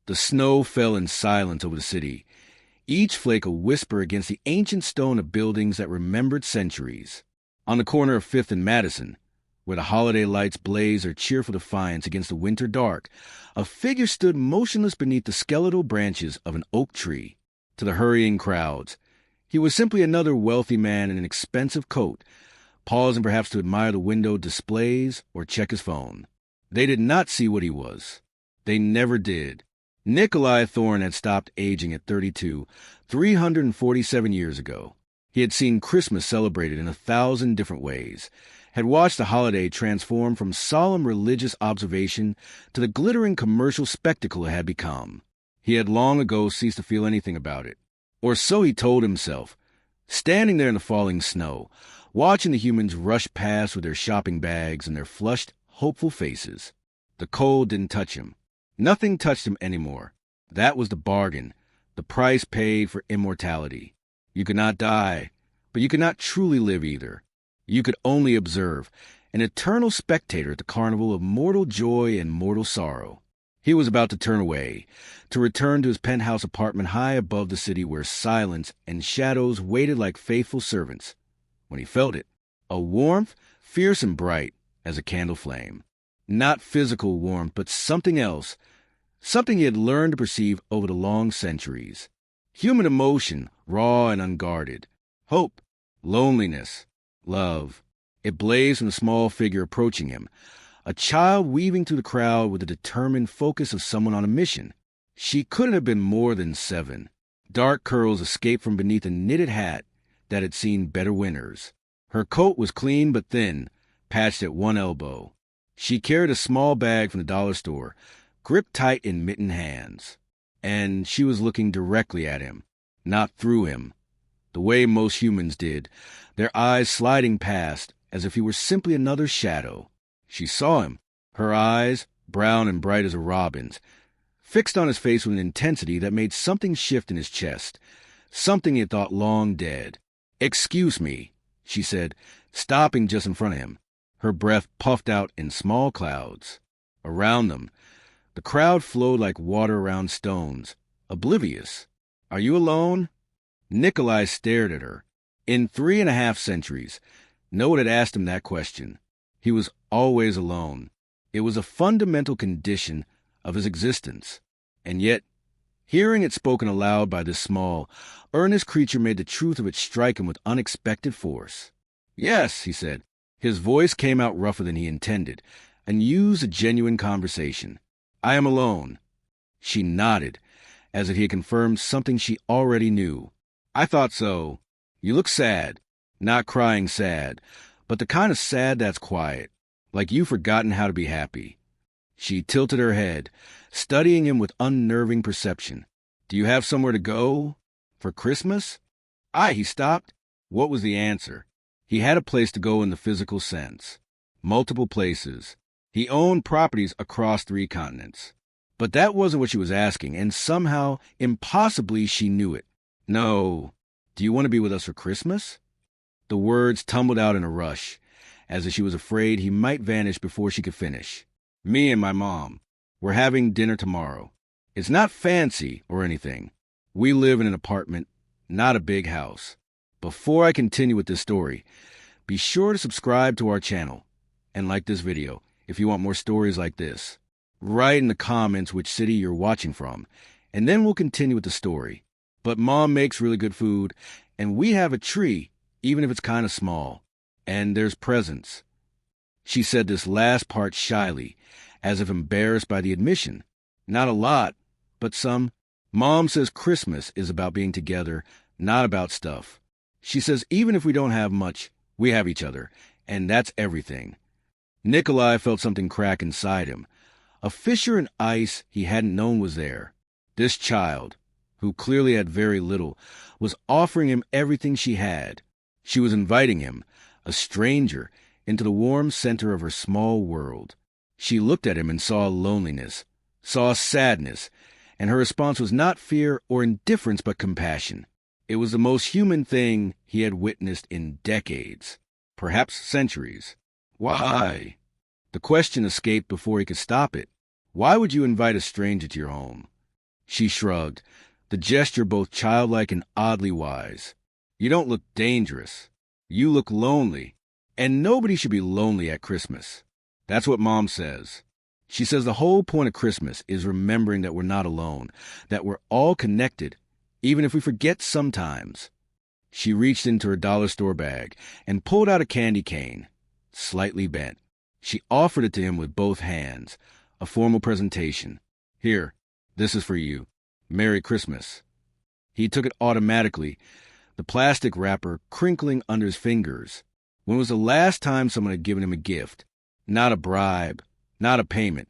The snow fell in silence over the city, each flake a whisper against the ancient stone of buildings that remembered centuries. On the corner of 5th and Madison, where the holiday lights blazed their cheerful defiance against the winter dark, a figure stood motionless beneath the skeletal branches of an oak tree. To the hurrying crowds, he was simply another wealthy man in an expensive coat, pausing perhaps to admire the window displays or check his phone. They did not see what he was. They never did. Nikolai Thorne had stopped aging at 32, 347 years ago. He had seen Christmas celebrated in 1,000 different ways, had watched the holiday transform from solemn religious observation to the glittering commercial spectacle it had become. He had long ago ceased to feel anything about it. Or so he told himself, standing there in the falling snow, watching the humans rush past with their shopping bags and their flushed, hopeful faces. The cold didn't touch him. Nothing touched him anymore. That was the bargain, the price paid for immortality. You could not die, but you could not truly live either. You could only observe, an eternal spectator at the carnival of mortal joy and mortal sorrow. He was about to turn away, to return to his penthouse apartment high above the city where silence and shadows waited like faithful servants, when he felt it, a warmth fierce and bright as a candle flame. Not physical warmth, but something else, something he had learned to perceive over the long centuries. Human emotion, raw and unguarded. Hope, loneliness, love. It blazed from the small figure approaching him, a child weaving through the crowd with the determined focus of someone on a mission. She couldn't have been more than 7. Dark curls escaped from beneath a knitted hat that had seen better winters. Her coat was clean but thin, patched at one elbow. She carried a small bag from the dollar store, gripped tight in mittened hands. And she was looking directly at him, not through him, the way most humans did, their eyes sliding past as if he were simply another shadow. She saw him, her eyes, brown and bright as a robin's, fixed on his face with an intensity that made something shift in his chest, something he had thought long dead. "Excuse me," she said, stopping just in front of him. Her breath puffed out in small clouds. Around them, the crowd flowed like water around stones, oblivious. "Are you alone?" Nikolai stared at her. In 3.5 centuries, no one had asked him that question. He was always alone. It was a fundamental condition of his existence. And yet, hearing it spoken aloud by this small, earnest creature made the truth of it strike him with unexpected force. "Yes," he said. His voice came out rougher than he intended, and used a genuine conversation. "I am alone." She nodded, as if he had confirmed something she already knew. "I thought so. You look sad. Not crying sad, but the kind of sad that's quiet, like you've forgotten how to be happy." She tilted her head, studying him with unnerving perception. "Do you have somewhere to go? For Christmas?" He stopped. What was the answer? He had a place to go in the physical sense. Multiple places. He owned properties across 3 continents. But that wasn't what she was asking, and somehow, impossibly, she knew it. "No. Do you want to be with us for Christmas?" The words tumbled out in a rush, as if she was afraid he might vanish before she could finish. "Me and my mom. We're having dinner tomorrow. It's not fancy or anything. We live in an apartment, not a big house." Before I continue with this story, be sure to subscribe to our channel and like this video if you want more stories like this. Write in the comments which city you're watching from, and then we'll continue with the story. But Mom makes really good food, and we have a tree, even if it's kind of small. And there's presents. She said this last part shyly, as if embarrassed by the admission. Not a lot, but some. Mom says Christmas is about being together, not about stuff. She says even if we don't have much, we have each other, and that's everything. Nikolai felt something crack inside him. A fissure in ice he hadn't known was there. This child, who clearly had very little, was offering him everything she had. She was inviting him, a stranger, into the warm center of her small world. She looked at him and saw loneliness, saw sadness, and her response was not fear or indifference but compassion. It was the most human thing he had witnessed in decades, perhaps centuries. "Why?" The question escaped before he could stop it. "Why would you invite a stranger to your home?" She shrugged, the gesture both childlike and oddly wise. You don't look dangerous. You look lonely. And nobody should be lonely at Christmas. That's what Mom says. She says the whole point of Christmas is remembering that we're not alone, that we're all connected, even if we forget sometimes. She reached into her dollar store bag and pulled out a candy cane, slightly bent. She offered it to him with both hands, a formal presentation. Here, this is for you. Merry Christmas. He took it automatically, the plastic wrapper crinkling under his fingers. When was the last time someone had given him a gift? Not a bribe, not a payment,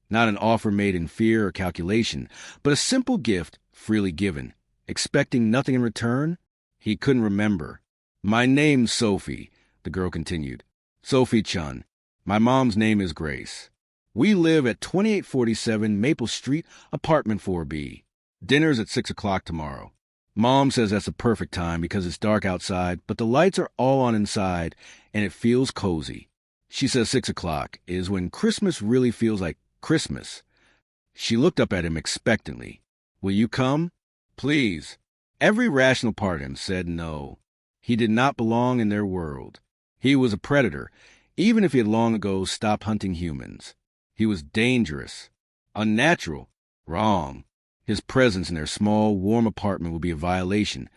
not an offer made in fear or calculation, but a simple gift freely given, expecting nothing in return? He couldn't remember. My name's Sophie, the girl continued. Sophie Chun. My mom's name is Grace. We live at 2847 Maple Street, apartment 4B. Dinner's at 6 o'clock tomorrow. Mom says that's a perfect time because it's dark outside, but the lights are all on inside, and it feels cozy. She says 6 o'clock is when Christmas really feels like Christmas. She looked up at him expectantly. Will you come? Please. Every rational part of him said no. He did not belong in their world. He was a predator, even if he had long ago stopped hunting humans. He was dangerous, unnatural, wrong. His presence in their small, warm apartment would be a violation,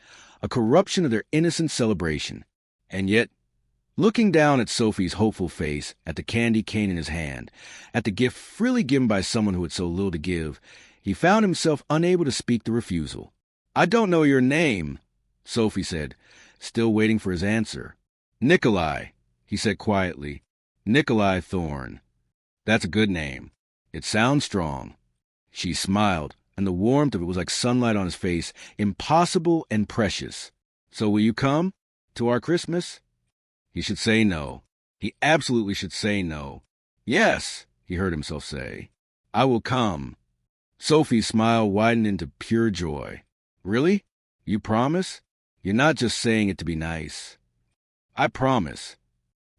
a corruption of their innocent celebration. And yet, looking down at Sophie's hopeful face, at the candy cane in his hand, at the gift freely given by someone who had so little to give, he found himself unable to speak the refusal. I don't know your name, Sophie said, still waiting for his answer. Nikolai, he said quietly. Nikolai Thorne. That's a good name. It sounds strong. She smiled, and the warmth of it was like sunlight on his face, impossible and precious. So will you come to our Christmas? He should say no. He absolutely should say no. Yes, he heard himself say. I will come. Sophie's smile widened into pure joy. Really? You promise? You're not just saying it to be nice. I promise.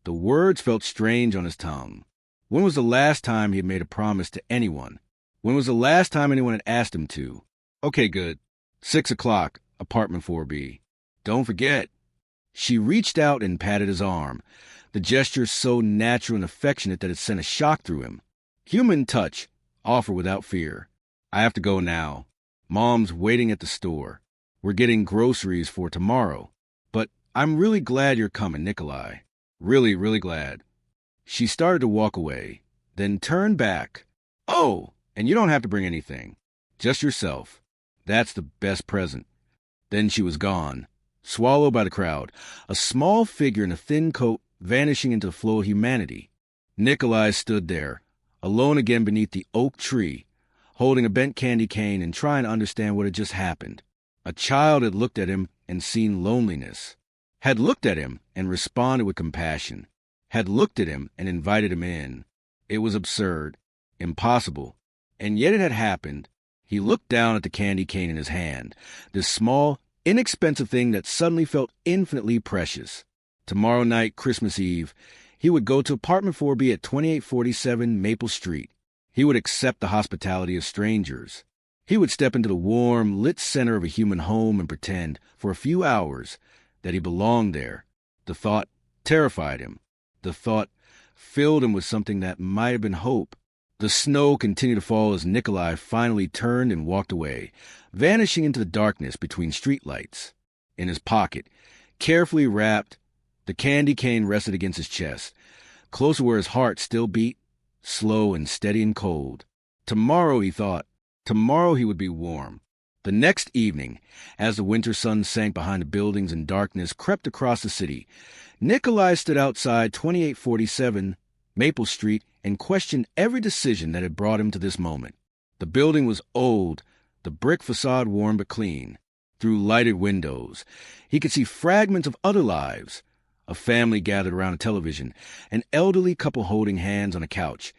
The words felt strange on his tongue. When was the last time he had made a promise to anyone? When was the last time anyone had asked him to? Okay, good. 6 o'clock, apartment 4B. Don't forget. She reached out and patted his arm, the gesture so natural and affectionate that it sent a shock through him. Human touch, offer without fear. I have to go now. Mom's waiting at the store. We're getting groceries for tomorrow. But I'm really glad you're coming, Nikolai. Really, really glad. She started to walk away, then turned back. Oh, and you don't have to bring anything. Just yourself. That's the best present. Then she was gone, swallowed by the crowd, a small figure in a thin coat vanishing into the flow of humanity. Nikolai stood there, alone again beneath the oak tree, holding a bent candy cane and trying to understand what had just happened. A child had looked at him and seen loneliness, had looked at him and responded with compassion, had looked at him and invited him in. It was absurd, impossible, and yet it had happened. He looked down at the candy cane in his hand, this small, inexpensive thing that suddenly felt infinitely precious. Tomorrow night, Christmas Eve, he would go to apartment 4B at 2847 Maple Street. He would accept the hospitality of strangers. He would step into the warm, lit center of a human home and pretend, for a few hours, that he belonged there. The thought terrified him. The thought filled him with something that might have been hope. The snow continued to fall as Nikolai finally turned and walked away, vanishing into the darkness between streetlights. In his pocket, carefully wrapped, the candy cane rested against his chest, close to where his heart still beat, slow and steady and cold. Tomorrow, he thought, tomorrow he would be warm. The next evening, as the winter sun sank behind the buildings and darkness crept across the city, Nikolai stood outside 2847 Maple Street and questioned every decision that had brought him to this moment. The building was old, the brick facade worn but clean. Through lighted windows, he could see fragments of other lives. A family gathered around a television, an elderly couple holding hands on a couch,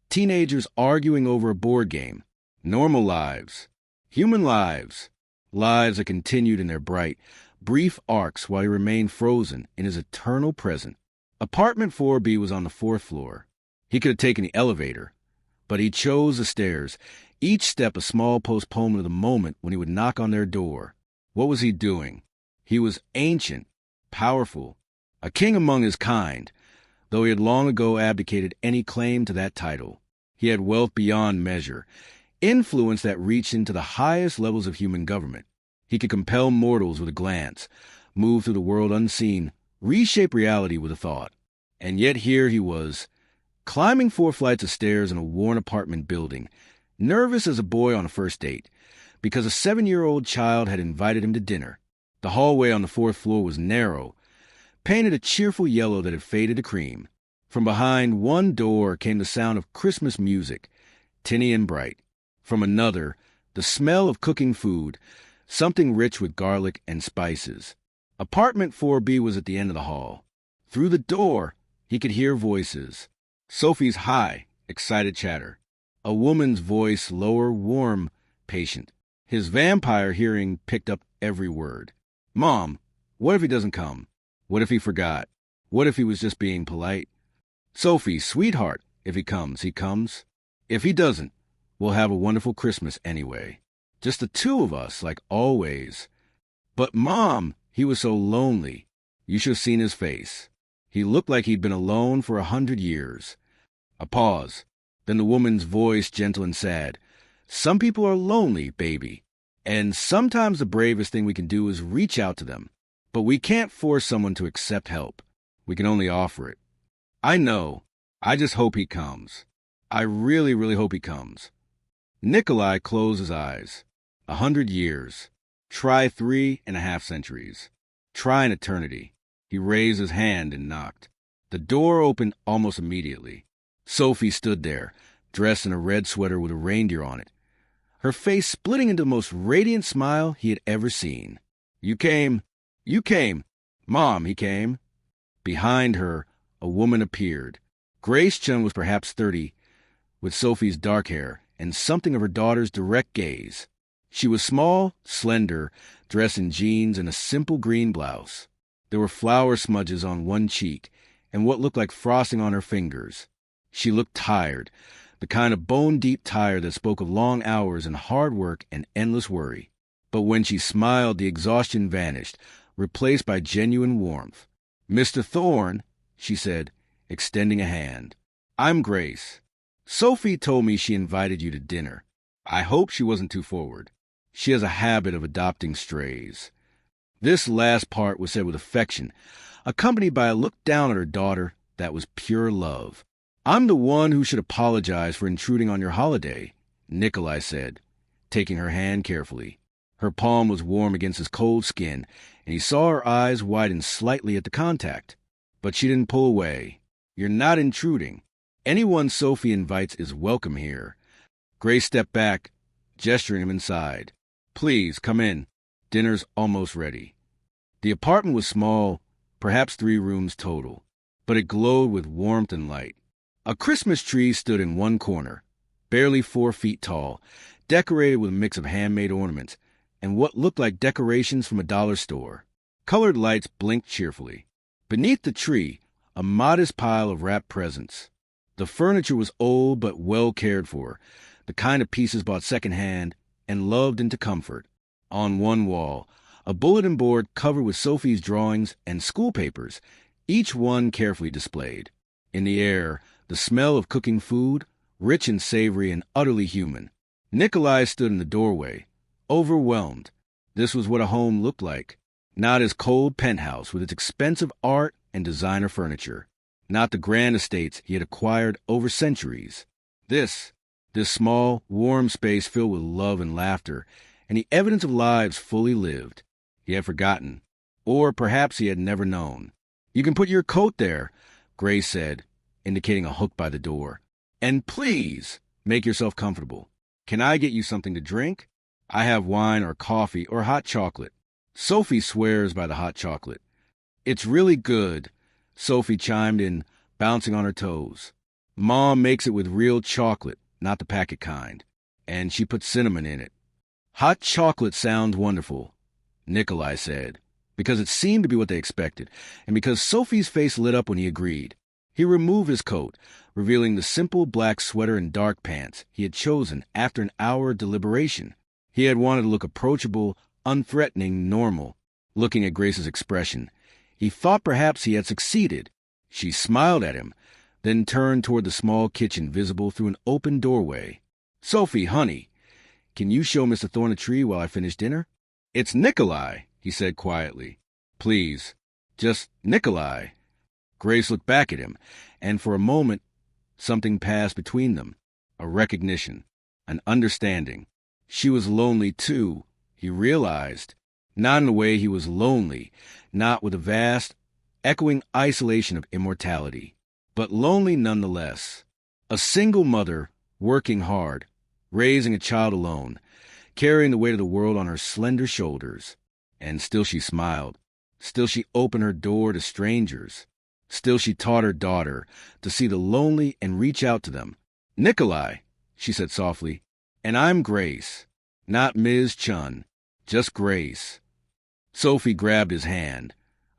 teenagers arguing over a board game. Normal lives. Human lives. Lives that continued in their bright, brief arcs while he remained frozen in his eternal present. Apartment 4B was on the 4th floor. He could have taken the elevator, but he chose the stairs, Each step a small postponement of the moment when he would knock on their door. What was he doing? He was ancient, powerful, a king among his kind, though he had long ago abdicated any claim to that title. He had wealth beyond measure, influence that reached into the highest levels of human government. He could compel mortals with a glance, move through the world unseen, reshape reality with a thought. And yet here he was, climbing 4 flights of stairs in a worn apartment building, nervous as a boy on a first date, because a 7-year-old child had invited him to dinner. The hallway on the 4th floor was narrow, painted a cheerful yellow that had faded to cream. From behind one door came the sound of Christmas music, tinny and bright. From another, the smell of cooking food, something rich with garlic and spices. Apartment 4B was at the end of the hall. Through the door, he could hear voices. Sophie's high, excited chatter. A woman's voice, lower, warm, patient. His vampire hearing picked up every word. Mom, what if he doesn't come? What if he forgot? What if he was just being polite? Sophie, sweetheart, if he comes, he comes. If he doesn't, we'll have a wonderful Christmas anyway. Just the 2 of us, like always. But Mom, he was so lonely. You should have seen his face. He looked like he'd been alone for 100 years. A pause. Then the woman's voice, gentle and sad. Some people are lonely, baby. And sometimes the bravest thing we can do is reach out to them. But we can't force someone to accept help. We can only offer it. I know. I just hope he comes. I really, really hope he comes. Nikolai closed his eyes. 100 years. Try 3.5 centuries. Try an eternity. He raised his hand and knocked. The door opened almost immediately. Sophie stood there, dressed in a red sweater with a reindeer on it, her face splitting into the most radiant smile he had ever seen. You came. Mom, he came. Behind her, a woman appeared. Grace Chun was perhaps 30, with Sophie's dark hair and something of her daughter's direct gaze. She was small, slender, dressed in jeans and a simple green blouse. There were flower smudges on one cheek and what looked like frosting on her fingers. She looked tired, the kind of bone-deep tired that spoke of long hours and hard work and endless worry. But when she smiled, the exhaustion vanished, replaced by genuine warmth. Mr. Thorne, she said, extending a hand. I'm Grace. Sophie told me she invited you to dinner. I hope she wasn't too forward. She has a habit of adopting strays. This last part was said with affection, accompanied by a look down at her daughter that was pure love. I'm the one who should apologize for intruding on your holiday, Nikolai said, taking her hand carefully. Her palm was warm against his cold skin, and he saw her eyes widen slightly at the contact. But she didn't pull away. You're not intruding. Anyone Sophie invites is welcome here. Grace stepped back, gesturing him inside. Please, come in. Dinner's almost ready. The apartment was small, perhaps 3 rooms total, but it glowed with warmth and light. A Christmas tree stood in one corner, barely 4 feet tall, decorated with a mix of handmade ornaments and what looked like decorations from a dollar store. Colored lights blinked cheerfully. Beneath the tree, a modest pile of wrapped presents. The furniture was old but well cared for, the kind of pieces bought secondhand and loved into comfort. On one wall, a bulletin board covered with Sophie's drawings and school papers, each one carefully displayed. In the air, the smell of cooking food, rich and savory and utterly human. Nikolai stood in the doorway, overwhelmed. This was what a home looked like. Not his cold penthouse with its expensive art and designer furniture. Not the grand estates he had acquired over centuries. This small, warm space filled with love and laughter, and the evidence of lives fully lived. He had forgotten, or perhaps he had never known. You can put your coat there, Grace said, indicating a hook by the door. And please, make yourself comfortable. Can I get you something to drink? I have wine or coffee or hot chocolate. Sophie swears by the hot chocolate. It's really good, Sophie chimed in, bouncing on her toes. Mom makes it with real chocolate, not the packet kind, and she puts cinnamon in it. Hot chocolate sounds wonderful, Nikolai said, because it seemed to be what they expected, and because Sophie's face lit up when he agreed. He removed his coat, revealing the simple black sweater and dark pants he had chosen after an hour of deliberation. He had wanted to look approachable, unthreatening, normal. Looking at Grace's expression, he thought perhaps he had succeeded. She smiled at him, then turned toward the small kitchen visible through an open doorway. "Sophie, honey, can you show Mr. Thorne a tree while I finish dinner?" "It's Nikolai," he said quietly. "Please, just Nikolai." Grace looked back at him, and for a moment, something passed between them. A recognition, an understanding. She was lonely too, he realized. Not in the way he was lonely, not with the vast, echoing isolation of immortality, but lonely nonetheless. A single mother, working hard, raising a child alone, carrying the weight of the world on her slender shoulders. And still she smiled. Still she opened her door to strangers. Still she taught her daughter to see the lonely and reach out to them. "Nikolai," she said softly, "and I'm Grace. Not Ms. Chun, just Grace." Sophie grabbed his hand,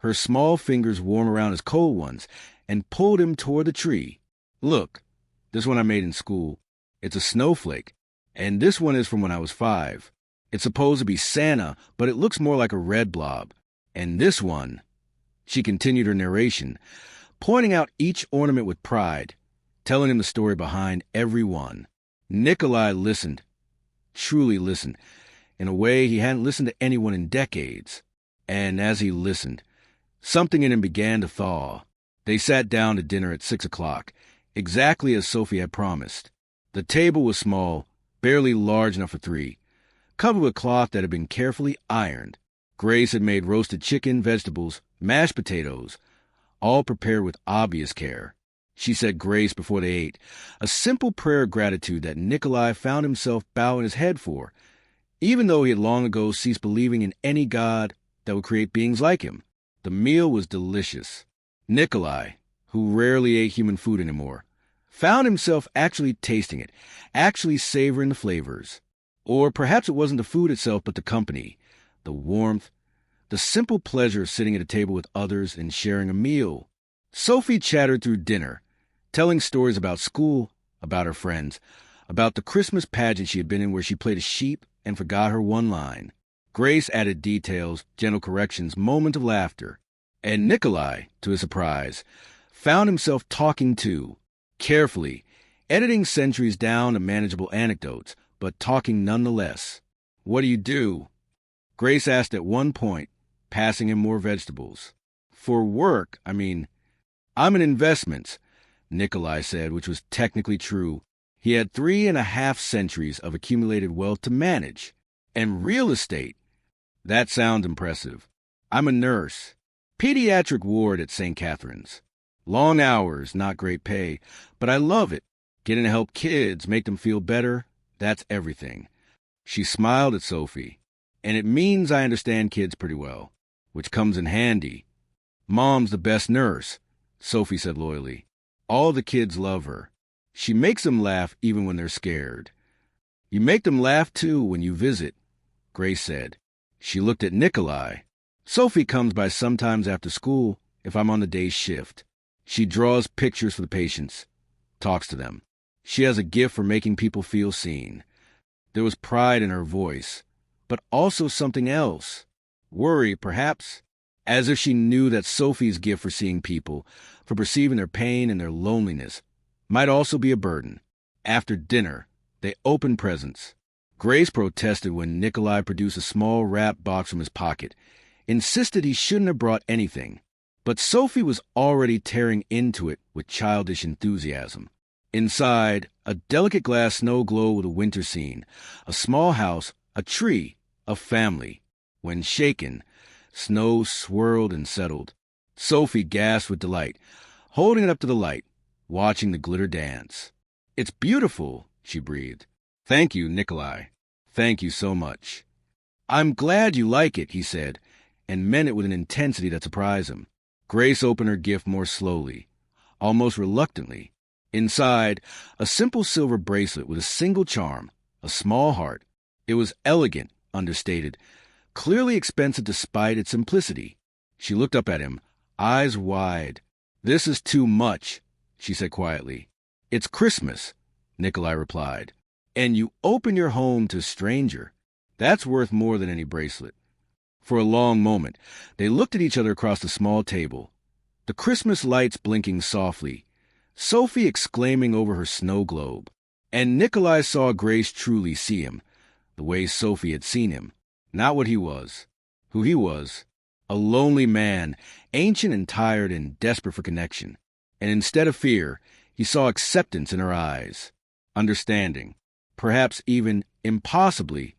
her small fingers warm around his cold ones, and pulled him toward the tree. "Look, this one I made in school. It's a snowflake, and this one is from when I was 5. It's supposed to be Santa, but it looks more like a red blob. And this one..." She continued her narration, pointing out each ornament with pride, telling him the story behind every one. Nikolai listened, truly listened, in a way he hadn't listened to anyone in decades. And as he listened, something in him began to thaw. They sat down to dinner at 6 o'clock, exactly as Sophie had promised. The table was small, barely large enough for 3, covered with cloth that had been carefully ironed. Grace had made roasted chicken, vegetables, mashed potatoes, all prepared with obvious care. She said grace before they ate, a simple prayer of gratitude that Nikolai found himself bowing his head for, even though he had long ago ceased believing in any god that would create beings like him. The meal was delicious. Nikolai, who rarely ate human food anymore, found himself actually tasting it, actually savoring the flavors. Or perhaps it wasn't the food itself but the company, the warmth, the simple pleasure of sitting at a table with others and sharing a meal. Sophie chattered through dinner, telling stories about school, about her friends, about the Christmas pageant she had been in where she played a sheep and forgot her one line. Grace added details, gentle corrections, moments of laughter. And Nikolai, to his surprise, found himself talking too, carefully, editing centuries down to manageable anecdotes, but talking nonetheless. "What do you do?" Grace asked at one point, passing him more vegetables. "For work, I'm in investments," Nikolai said, which was technically true. He had 3.5 centuries of accumulated wealth to manage. "And real estate. That sounds impressive. I'm a nurse. Pediatric ward at St. Catherine's. Long hours, not great pay, but I love it. Getting to help kids, make them feel better, that's everything." She smiled at Sophie. "And it means I understand kids pretty well, which comes in handy. Mom's the best nurse," Sophie said loyally. "All the kids love her. She makes them laugh even when they're scared." "You make them laugh too when you visit," Grace said. She looked at Nikolai. "Sophie comes by sometimes after school if I'm on the day's shift. She draws pictures for the patients, talks to them. She has a gift for making people feel seen." There was pride in her voice, but also something else. Worry, perhaps, as if she knew that Sophie's gift for seeing people, for perceiving their pain and their loneliness, might also be a burden. After dinner, they opened presents. Grace protested when Nikolai produced a small wrapped box from his pocket, insisted he shouldn't have brought anything. But Sophie was already tearing into it with childish enthusiasm. Inside, a delicate glass snow globe with a winter scene, a small house, a tree, a family. When shaken, snow swirled and settled. Sophie gasped with delight, holding it up to the light, watching the glitter dance. "It's beautiful," she breathed. "Thank you, Nikolai. Thank you so much." "I'm glad you like it," he said, and meant it with an intensity that surprised him. Grace opened her gift more slowly, almost reluctantly. Inside, a simple silver bracelet with a single charm, a small heart. It was elegant, understated, clearly expensive despite its simplicity. She looked up at him, eyes wide. "This is too much," she said quietly. It's Christmas, Nikolai replied. And you open your home to a stranger. That's worth more than any bracelet. For a long moment, they looked at each other across the small table, the Christmas lights blinking softly, Sophie exclaiming over her snow globe. And Nikolai saw Grace truly see him, the way Sophie had seen him, not what he was, who he was, a lonely man, ancient and tired and desperate for connection. And instead of fear, he saw acceptance in her eyes, understanding, perhaps even impossibly,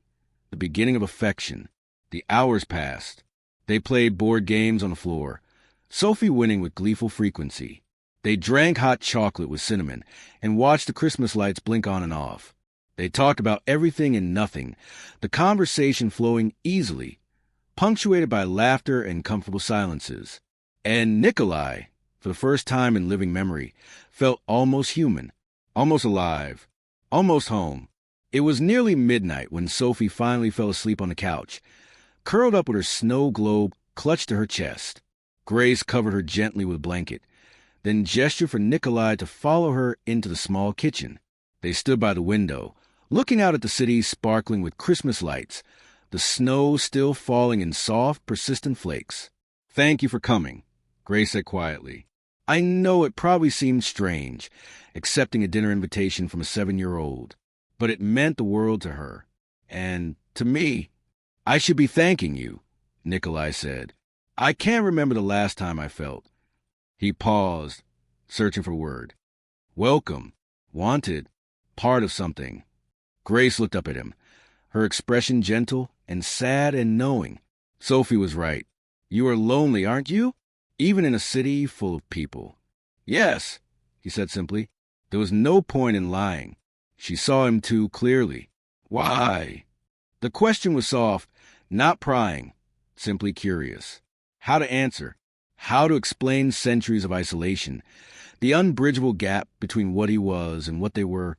the beginning of affection. The hours passed. They played board games on the floor, Sophie winning with gleeful frequency. They drank hot chocolate with cinnamon and watched the Christmas lights blink on and off. They talked about everything and nothing, the conversation flowing easily, punctuated by laughter and comfortable silences. And Nikolai, for the first time in living memory, felt almost human, almost alive, almost home. It was nearly midnight when Sophie finally fell asleep on the couch, curled up with her snow globe clutched to her chest. Grace covered her gently with a blanket, then gestured for Nikolai to follow her into the small kitchen. They stood by the window, looking out at the city sparkling with Christmas lights, the snow still falling in soft, persistent flakes. Thank you for coming, Grace said quietly. I know it probably seemed strange, accepting a dinner invitation from a 7-year-old, but it meant the world to her. And to me, I should be thanking you, Nikolai said. I can't remember the last time I felt. He paused, searching for a word. Welcome, wanted, part of something. Grace looked up at him, her expression gentle and sad and knowing. Sophie was right. You are lonely, aren't you? Even in a city full of people. Yes, he said simply. There was no point in lying. She saw him too clearly. Why? The question was soft, not prying, simply curious. How to answer, how to explain centuries of isolation, the unbridgeable gap between what he was and what they were,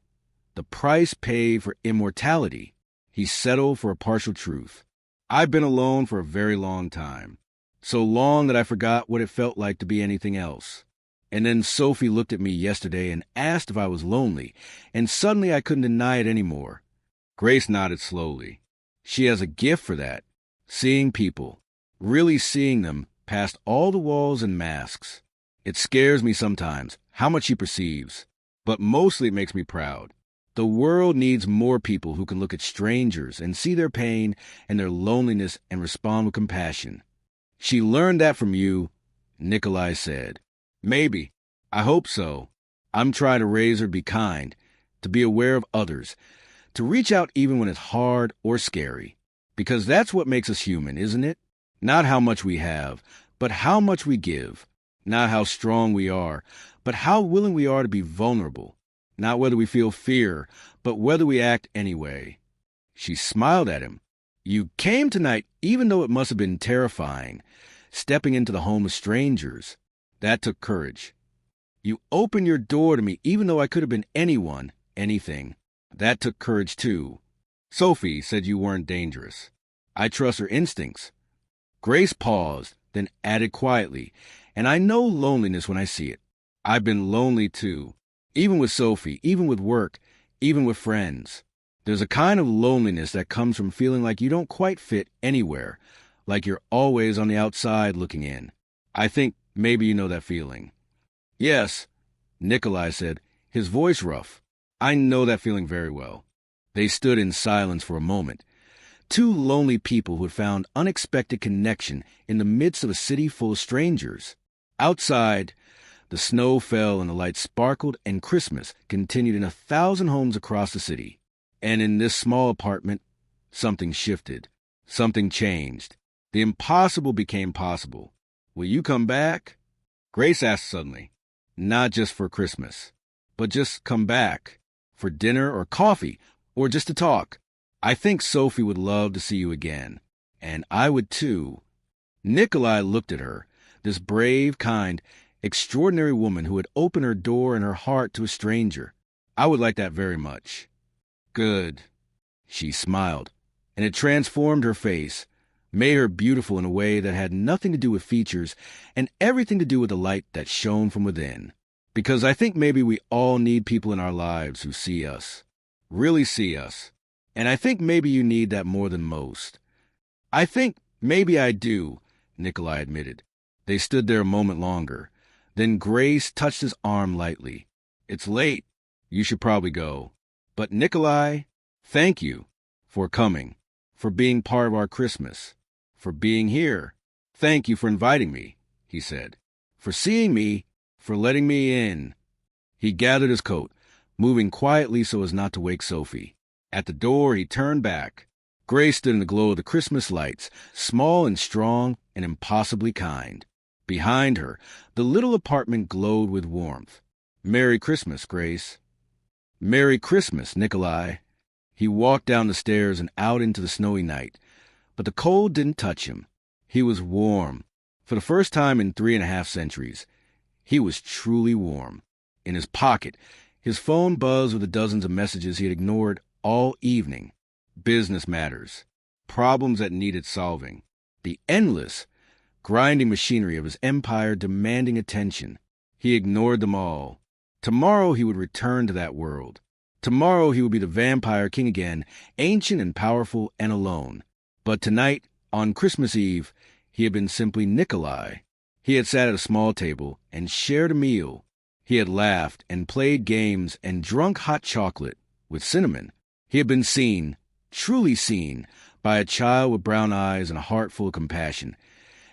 the price paid for immortality. He settled for a partial truth. I've been alone for a very long time, so long that I forgot what it felt like to be anything else. And then Sophie looked at me yesterday and asked if I was lonely, and suddenly I couldn't deny it anymore. Grace nodded slowly. She has a gift for that, seeing people, really seeing them past all the walls and masks. It scares me sometimes, how much she perceives, but mostly it makes me proud. The world needs more people who can look at strangers and see their pain and their loneliness and respond with compassion. She learned that from you, Nikolai said. Maybe. I hope so. I'm trying to raise her to be kind, to be aware of others, to reach out even when it's hard or scary. Because that's what makes us human, isn't it? Not how much we have, but how much we give. Not how strong we are, but how willing we are to be vulnerable. Not whether we feel fear, but whether we act anyway. She smiled at him. You came tonight even though it must have been terrifying, stepping into the home of strangers. That took courage. You opened your door to me even though I could have been anyone, anything. That took courage too. Sophie said you weren't dangerous. I trust her instincts. Grace paused, then added quietly, and I know loneliness when I see it. I've been lonely too, even with Sophie, even with work, even with friends. There's a kind of loneliness that comes from feeling like you don't quite fit anywhere, like you're always on the outside looking in. I think maybe you know that feeling. Yes, Nikolai said, his voice rough. I know that feeling very well. They stood in silence for a moment. Two lonely people who had found unexpected connection in the midst of a city full of strangers. Outside, the snow fell and the lights sparkled, and Christmas continued in 1,000 homes across the city. And in this small apartment, something shifted. Something changed. The impossible became possible. Will you come back? Grace asked suddenly. Not just for Christmas, but just come back. For dinner or coffee, or just to talk. I think Sophie would love to see you again. And I would too. Nikolai looked at her, this brave, kind, extraordinary woman who had opened her door and her heart to a stranger. I would like that very much. Good. She smiled, and it transformed her face, made her beautiful in a way that had nothing to do with features and everything to do with the light that shone from within. Because I think maybe we all need people in our lives who see us, really see us. And I think maybe you need that more than most. I think maybe I do, Nikolai admitted. They stood there a moment longer. Then Grace touched his arm lightly. It's late. You should probably go. But Nikolai, thank you for coming, for being part of our Christmas, for being here. Thank you for inviting me, he said, for seeing me, for letting me in. He gathered his coat, moving quietly so as not to wake Sophie. At the door, he turned back. Grace stood in the glow of the Christmas lights, small and strong and impossibly kind. Behind her, the little apartment glowed with warmth. Merry Christmas, Grace. Merry Christmas, Nikolai. He walked down the stairs and out into the snowy night, but the cold didn't touch him. He was warm. For the first time in 3.5 centuries, he was truly warm. In his pocket, his phone buzzed with the dozens of messages he had ignored all evening. Business matters, problems that needed solving, the endless, grinding machinery of his empire demanding attention. He ignored them all. Tomorrow he would return to that world. Tomorrow he would be the vampire king again, ancient and powerful and alone. But tonight, on Christmas Eve, he had been simply Nikolai. He had sat at a small table and shared a meal. He had laughed and played games and drunk hot chocolate with cinnamon. He had been seen, truly seen, by a child with brown eyes and a heart full of compassion,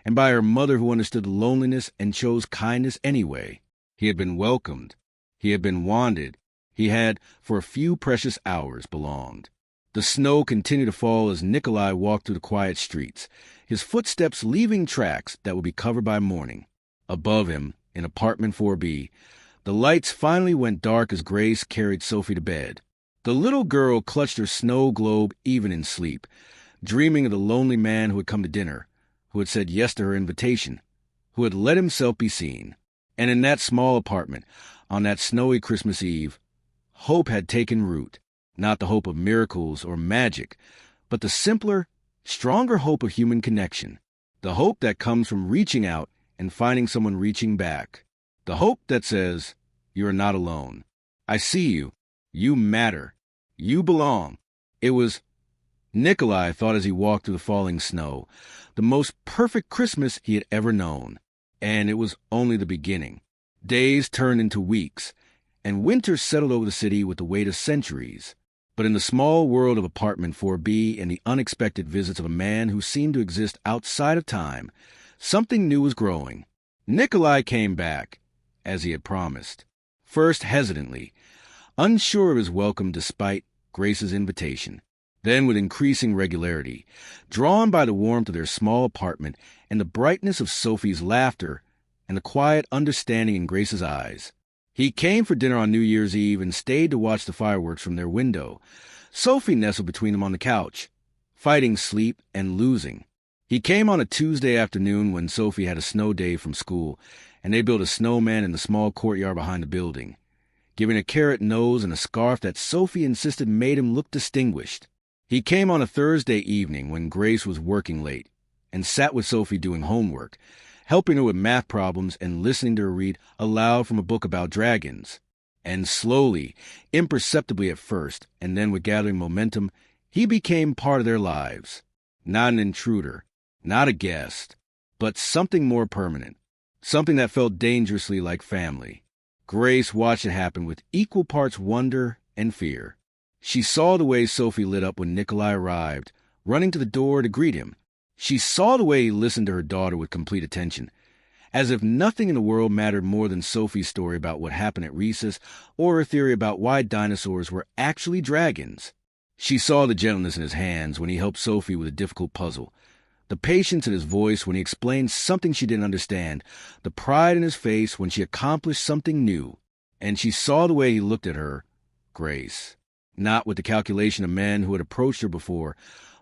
and by her mother who understood loneliness and chose kindness anyway. He had been welcomed. He had been wanted. He had, for a few precious hours, belonged. The snow continued to fall as Nikolai walked through the quiet streets, his footsteps leaving tracks that would be covered by morning. Above him, in apartment 4B, the lights finally went dark as Grace carried Sophie to bed. The little girl clutched her snow globe even in sleep, dreaming of the lonely man who had come to dinner, who had said yes to her invitation, who had let himself be seen. And in that small apartment, on that snowy Christmas Eve, hope had taken root, not the hope of miracles or magic, but the simpler, stronger hope of human connection, the hope that comes from reaching out and finding someone reaching back, the hope that says, you are not alone. I see you. You matter. You belong. It was, Nikolai thought as he walked through the falling snow, the most perfect Christmas he had ever known. And it was only the beginning. Days turned into weeks, and winter settled over the city with the weight of centuries. But in the small world of apartment 4B and the unexpected visits of a man who seemed to exist outside of time, something new was growing. Nikolai came back, as he had promised, first hesitantly, unsure of his welcome despite Grace's invitation, then with increasing regularity, drawn by the warmth of their small apartment and the brightness of Sophie's laughter and the quiet understanding in Grace's eyes. He came for dinner on New Year's Eve and stayed to watch the fireworks from their window. Sophie nestled between them on the couch, fighting sleep and losing. He came on a Tuesday afternoon when Sophie had a snow day from school, and they built a snowman in the small courtyard behind the building, giving a carrot nose and a scarf that Sophie insisted made him look distinguished. He came on a Thursday evening when Grace was working late, and sat with Sophie doing homework, helping her with math problems and listening to her read aloud from a book about dragons. And slowly, imperceptibly at first, and then with gathering momentum, he became part of their lives. Not an intruder, not a guest, but something more permanent, something that felt dangerously like family. Grace watched it happen with equal parts wonder and fear. She saw the way Sophie lit up when Nikolai arrived, running to the door to greet him. She saw the way he listened to her daughter with complete attention, as if nothing in the world mattered more than Sophie's story about what happened at recess or her theory about why dinosaurs were actually dragons. She saw the gentleness in his hands when he helped Sophie with a difficult puzzle, the patience in his voice when he explained something she didn't understand, the pride in his face when she accomplished something new. And she saw the way he looked at her, Grace, not with the calculation of men who had approached her before,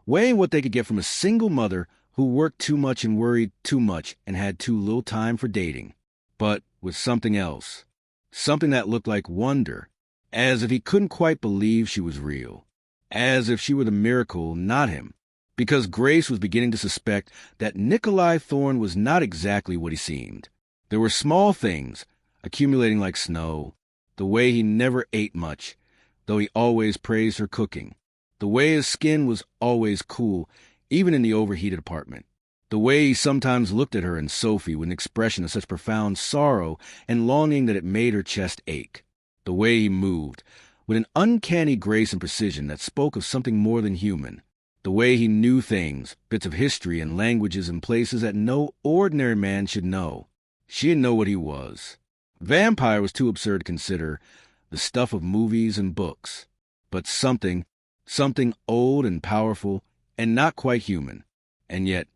weighing what they could get from a single mother who worked too much and worried too much and had too little time for dating, but with something else, something that looked like wonder, as if he couldn't quite believe she was real, as if she were the miracle, not him, because Grace was beginning to suspect that Nikolai Thorne was not exactly what he seemed. There were small things, accumulating like snow. The way he never ate much, though he always praised her cooking. The way his skin was always cool, even in the overheated apartment. The way he sometimes looked at her and Sophie with an expression of such profound sorrow and longing that it made her chest ache. The way he moved, with an uncanny grace and precision that spoke of something more than human. The way he knew things, bits of history and languages and places that no ordinary man should know. She didn't know what he was. Vampire was too absurd to consider, the stuff of movies and books. But something old and powerful and not quite human. And yet,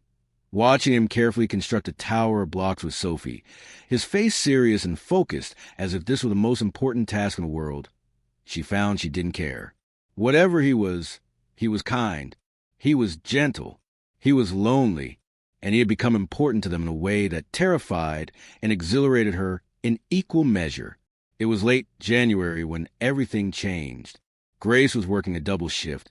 watching him carefully construct a tower of blocks with Sophie, his face serious and focused as if this were the most important task in the world, she found she didn't care. Whatever he was kind, he was gentle, he was lonely, and he had become important to them in a way that terrified and exhilarated her in equal measure. It was late January when everything changed. Grace was working a double shift,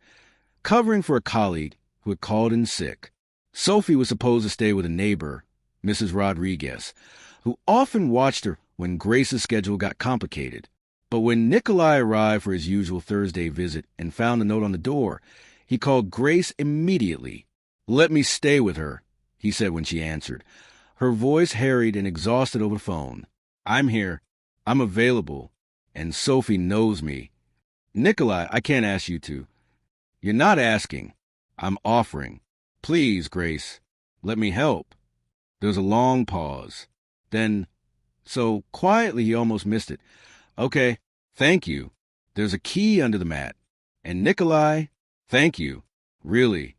covering for a colleague who had called in sick. Sophie was supposed to stay with a neighbor, Mrs. Rodriguez, who often watched her when Grace's schedule got complicated. But when Nikolai arrived for his usual Thursday visit and found a note on the door, he called Grace immediately. "Let me stay with her," he said when she answered, her voice harried and exhausted over the phone. "I'm here. I'm available. And Sophie knows me. Nikolai, I can't ask you to." "You're not asking. I'm offering. Please, Grace, let me help." There was a long pause. Then, so quietly he almost missed it, "Okay, thank you. There's a key under the mat. And Nikolai, thank you. Really."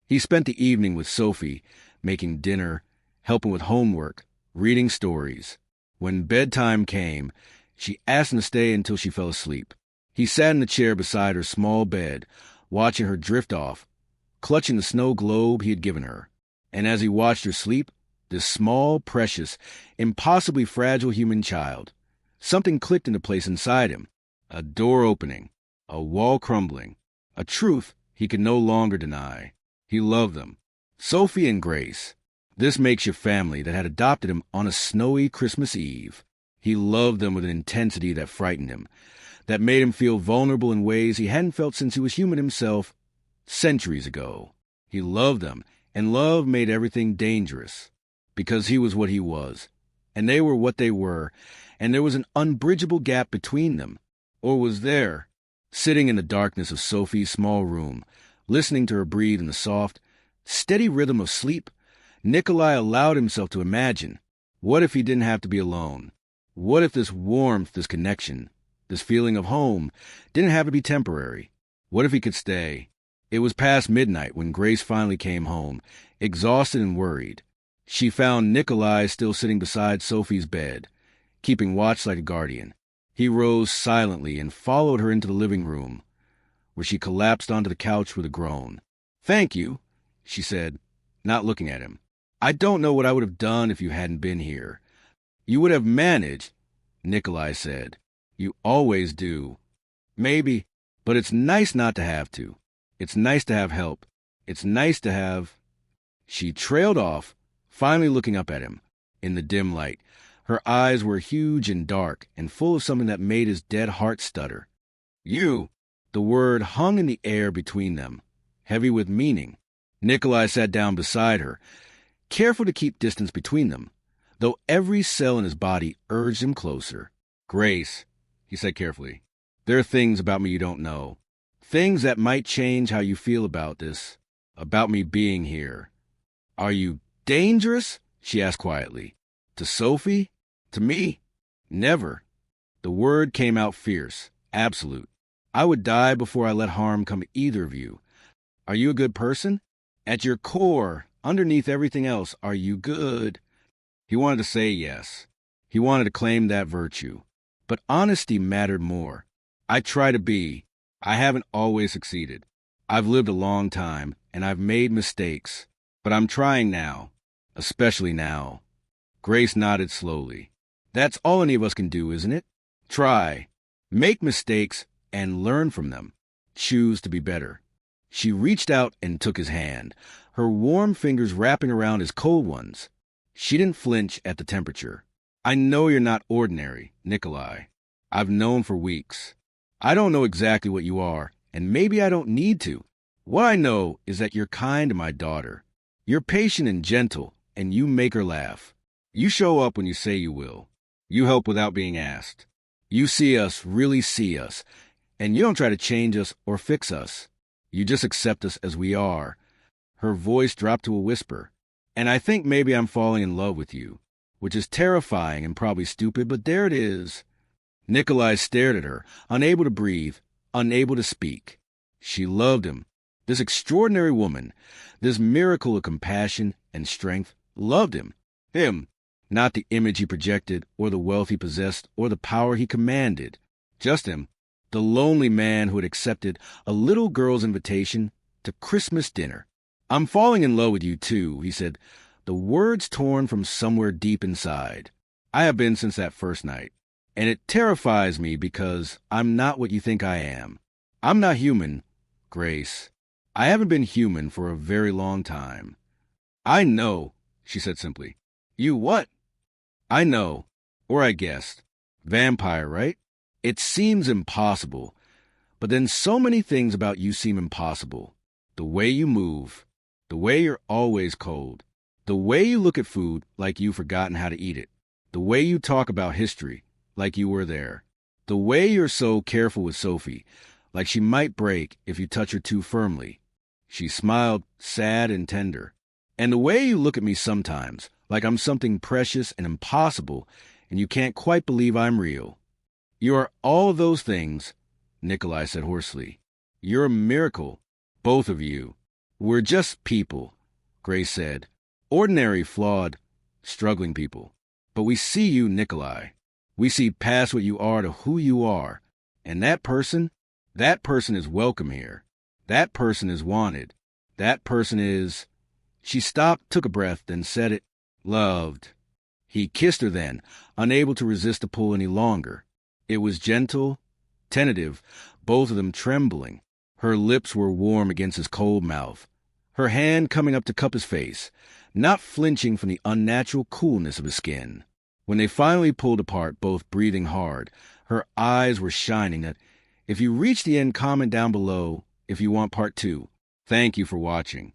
He spent the evening with Sophie, making dinner, helping with homework, reading stories. When bedtime came, she asked him to stay until she fell asleep. He sat in the chair beside her small bed, watching her drift off, clutching the snow globe he had given her. And as he watched her sleep, this small, precious, impossibly fragile human child, something clicked into place inside him. A door opening, a wall crumbling, a truth he could no longer deny. He loved them. Sophie and Grace, this makeshift family that had adopted him on a snowy Christmas Eve. He loved them with an intensity that frightened him, that made him feel vulnerable in ways he hadn't felt since he was human himself centuries ago. He loved them, and love made everything dangerous, because he was what he was, and they were what they were, and there was an unbridgeable gap between them. Or was there? Sitting in the darkness of Sophie's small room, listening to her breathe in the soft, steady rhythm of sleep, Nikolai allowed himself to imagine, what if he didn't have to be alone? What if this warmth, this connection, this feeling of home, didn't have to be temporary? What if he could stay? It was past midnight when Grace finally came home, exhausted and worried. She found Nikolai still sitting beside Sophie's bed, keeping watch like a guardian. He rose silently and followed her into the living room, where she collapsed onto the couch with a groan. "Thank you," she said, not looking at him. "I don't know what I would have done if you hadn't been here." "You would have managed," Nikolai said. "You always do." "Maybe, but it's nice not to have to. It's nice to have help. It's nice to have—" She trailed off, finally looking up at him. In the dim light, her eyes were huge and dark and full of something that made his dead heart stutter. "You!" The word hung in the air between them, heavy with meaning. Nikolai sat down beside her, careful to keep distance between them, though every cell in his body urged him closer. "Grace," he said carefully, "there are things about me you don't know. Things that might change how you feel about this, about me being here." "Are you dangerous?" she asked quietly. "To Sophie? To me? Never." The word came out fierce, absolute. "I would die before I let harm come to either of you. Are you a good person? At your core, underneath everything else, are you good?" He wanted to say yes. He wanted to claim that virtue. But honesty mattered more. "I try to be. I haven't always succeeded. I've lived a long time, and I've made mistakes. But I'm trying now. Especially now." Grace nodded slowly. "That's all any of us can do, isn't it? Try. Make mistakes and learn from them. Choose to be better." She reached out and took his hand, her warm fingers wrapping around his cold ones. She didn't flinch at the temperature. I know you're not ordinary, Nikolai. I've known for weeks. I don't know exactly what you are, and maybe I don't need to. What I know is that you're kind to my daughter. You're patient and gentle, and you make her laugh. You show up when you say you will. You help without being asked. You see us, really see us, and you don't try to change us or fix us. You just accept us as we are. Her voice dropped to a whisper. And I think maybe I'm falling in love with you, which is terrifying and probably stupid, but there it is. Nikolai stared at her, unable to breathe, unable to speak. She loved him. This extraordinary woman, this miracle of compassion and strength, loved him. Him, not the image he projected, or the wealth he possessed, or the power he commanded. Just him, the lonely man who had accepted a little girl's invitation to Christmas dinner. I'm falling in love with you, too, he said, the words torn from somewhere deep inside. I have been since that first night, and it terrifies me because I'm not what you think I am. I'm not human, Grace. I haven't been human for a very long time. I know, she said simply. You what? I know, or I guessed. Vampire, right? It seems impossible, but then so many things about you seem impossible. The way you move, the way you're always cold, the way you look at food like you've forgotten how to eat it, the way you talk about history like you were there, the way you're so careful with Sophie, like she might break if you touch her too firmly. She smiled, sad and tender. And the way you look at me sometimes, like I'm something precious and impossible, and you can't quite believe I'm real. You are all of those things, Nikolai said hoarsely. You're a miracle, both of you. We're just people, Grace said. Ordinary, flawed, struggling people. But we see you, Nikolai. We see past what you are to who you are. And that person is welcome here. That person is wanted. That person is... She stopped, took a breath, then said it. Loved. He kissed her then, unable to resist the pull any longer. It was gentle, tentative, both of them trembling. Her lips were warm against his cold mouth, her hand coming up to cup his face, not flinching from the unnatural coolness of his skin. When they finally pulled apart, both breathing hard, her eyes were shining that, if you reach the end, comment down below if you want part 2. Thank you for watching.